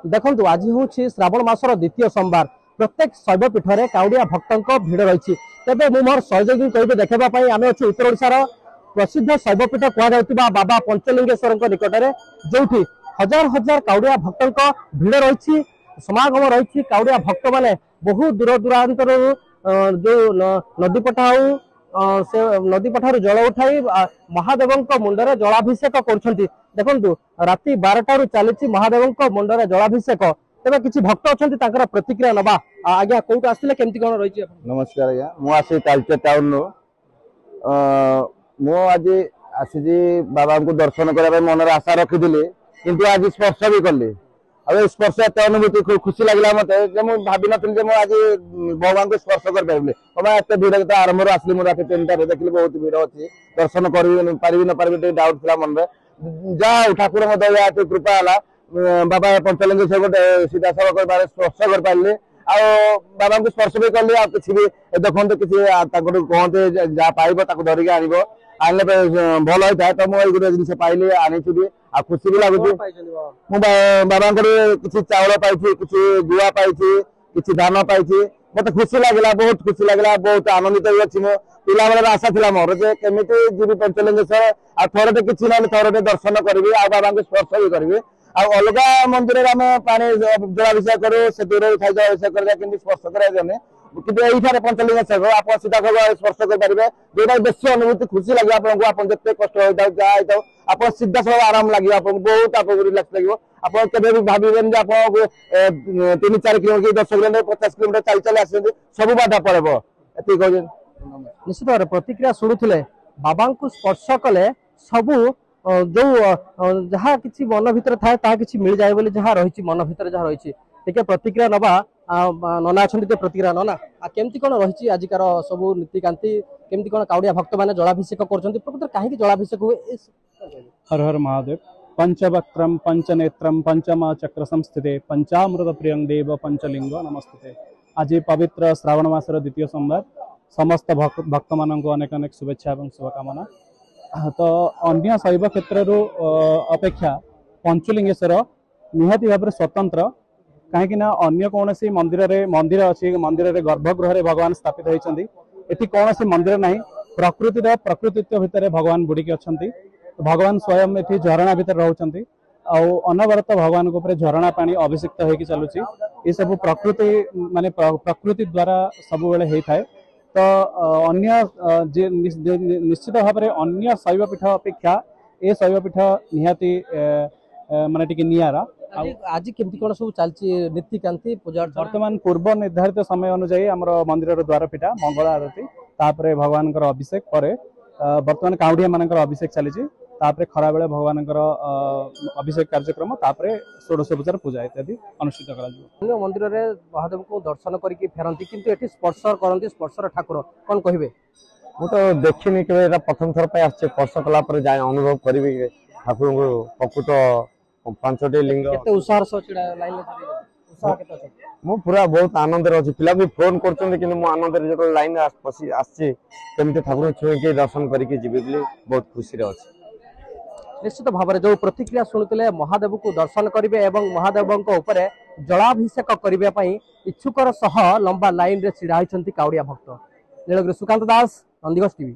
देखु आज हूँ श्रावण मासर द्वितीय सोमवार प्रत्येक शैवपीठ में काउड़िया भक्तों भिड़ रही तेज मुझे मोर सहयोगी कहे देखापी आम अच्छे उत्तर ओडिशार प्रसिद्ध शैवपीठ कहुवा बाबा पंचलिंगेश्वर निकट में जो हजार हजार काउड़िया भक्तों भिड़ रही समागम रही काउड़िया भक्त मैंने बहु दूर दूरांतर जो नदी पठा से नदी पठार जल उठाई महादेव मुंडरे जलाभिषेक कर राति 12 चली महादेव मुंडरे जलाभिषेक तेज किसी भक्त अच्छा प्रतिक्रिया नवा आज्ञा कौट आसते केमती कौन रही? नमस्कार आज्ञा मुझे तालचेर टाउन मुझे आसी बाबा को दर्शन करने मन आशा रखी किंतु आज स्पर्श भी कली अब स्पर्श एत अनुभूति खुशी लगे मत भावी नी आज भगवान को स्पर्श कर पारे एत भीड़ आरंभ आसली मुझे रात 3टार देखिए बहुत भीड़ अच्छी दर्शन करी पारि न पारि डाउट था मन में जहाँ ठाकुर मत कृपा है बाबा पंचलिंगेश्वर गोटे सीधा सड़क स्पर्श कर पारे बाबा को स्पर्श भी कली आ किसी भी देखते किसी कहते जहाँ पाइब धरिकी आने आने भल होता है तो मुझे जिन पाइली आनी आ खुशी भी लगुच बाबा किसी चाउल पाई किसी गुआ पाई किसी धान पाई मत खुशी लगे बहुत खुशी लगे बहुत आनंदित भी अच्छी मो पिला आशा था मोर केमी जी पंचलिंगेश्वर आ थोड़े किसी ना थोड़े दर्शन करी आ बाबा को स्पर्श भी करी अलग मंदिर आम पा जलाभिषेक करूँ से दूर जलाभिषेक कर स्पर्श कराने कि ये पंचलिंगेश्वर आप सीधा स्पर्श करेंगे जोटा बेसी अनुभूति खुशी लगे आपको आप जिते कष्ट होता जहाँ आप सीधा सब आराम लगे आपको बहुत आपको रिलैक्स लगे आप भी भावें आप 3-4 किलोमीटर 10 किलोमीटर 50 किलोमीटर चल चल आस सब बाधा पड़े ये निश्चित भाव प्रतिक्रिया शुणुले बाबा को स्पर्श कले सबू जो जहाँ किसी मन भीतर थाए किसी मिल जाए बोली जहाँ रही मन भीतर जहाँ रही टे प्रतिक्रिया नवा नना अच्छा प्रतिक्रिया नना केमती कौन रही आजिकार सब नीतिकांति केमती कौन काउड़िया भक्त मैंने जलाभिषेक कर कहीं जलाभिषेक हुए? हर हर महादेव पंचवक्रम पंचनेत्रम पंचमा चक्र संस्थिते पंचामृत प्रियं देव पंचलिंग नमस्ते। आज पवित्र श्रावण मासर द्वितीय सोमवार समस्त भक्त मान अनेक अनेक शुभेच्छा और शुभकामना। तो अन्य शैव क्षेत्र अपेक्षा पंचलिंगेश्वर निहाती भाव स्वतंत्र कहीं अन्य कौन मंदिर अच्छी मंदिर गर्भगृह रे भगवान स्थापित होती एटी कौन मंदिर ना प्रकृतित्व भितर भगवान बुड़िकी अच्छा भगवान स्वयं ये झरणा भितर रोचे अनवरत भगवान ऊपर झरणा पानी अभिषिक्त होगी चलुची ये सब प्रकृति माने प्रकृति द्वारा सब बेले होता है। तो अन्य निश्चित भाव में अन्य शैवपीठ अपेक्षा ये शैवपीठ निहाती माने टिके नियारा। आज केमती कौन सब चलती नीतिकांति पूजा वर्तमान पूर्व निर्धारित समय अनुजाई आमर मंदिर द्वार पिटा मंगल आरती तापर भगवान अभिषेक पर वर्तमान काउड़िया मान अभिषेक चली खरा बेले भगवान अभिषेक कार्यक्रम तापर षोडश उपचार पूजा इत्यादि अनुष्ठित कर मंदिर में महादेव को दर्शन करके फेरती किंतु एठी स्पर्श करती स्पर्शर ठाकुर कौन कहे? मुझे देखनी के प्रथम थर पे आछे स्पर्श कला पर जाय अनुभव करी ठाकुर को प्रकृत 5टी लिंग उत्साह मु पूरा बहुत आनंद अच्छी पिला भी फोन कर आनंद जो लाइन आसमी ठाकुर छुई दर्शन करके जीवी बहुत खुशी अच्छी। निश्चित भाव में जो प्रतिक्रिया शुणुते महादेव को दर्शन करेंगे और महादेव उपर जलाभिषेक करने इच्छुकर सह लंबा लाइन रे छिड़ा होती काउड़िया भक्त। नीलगिरी सुकांत दास, नंदीगंज टीवी।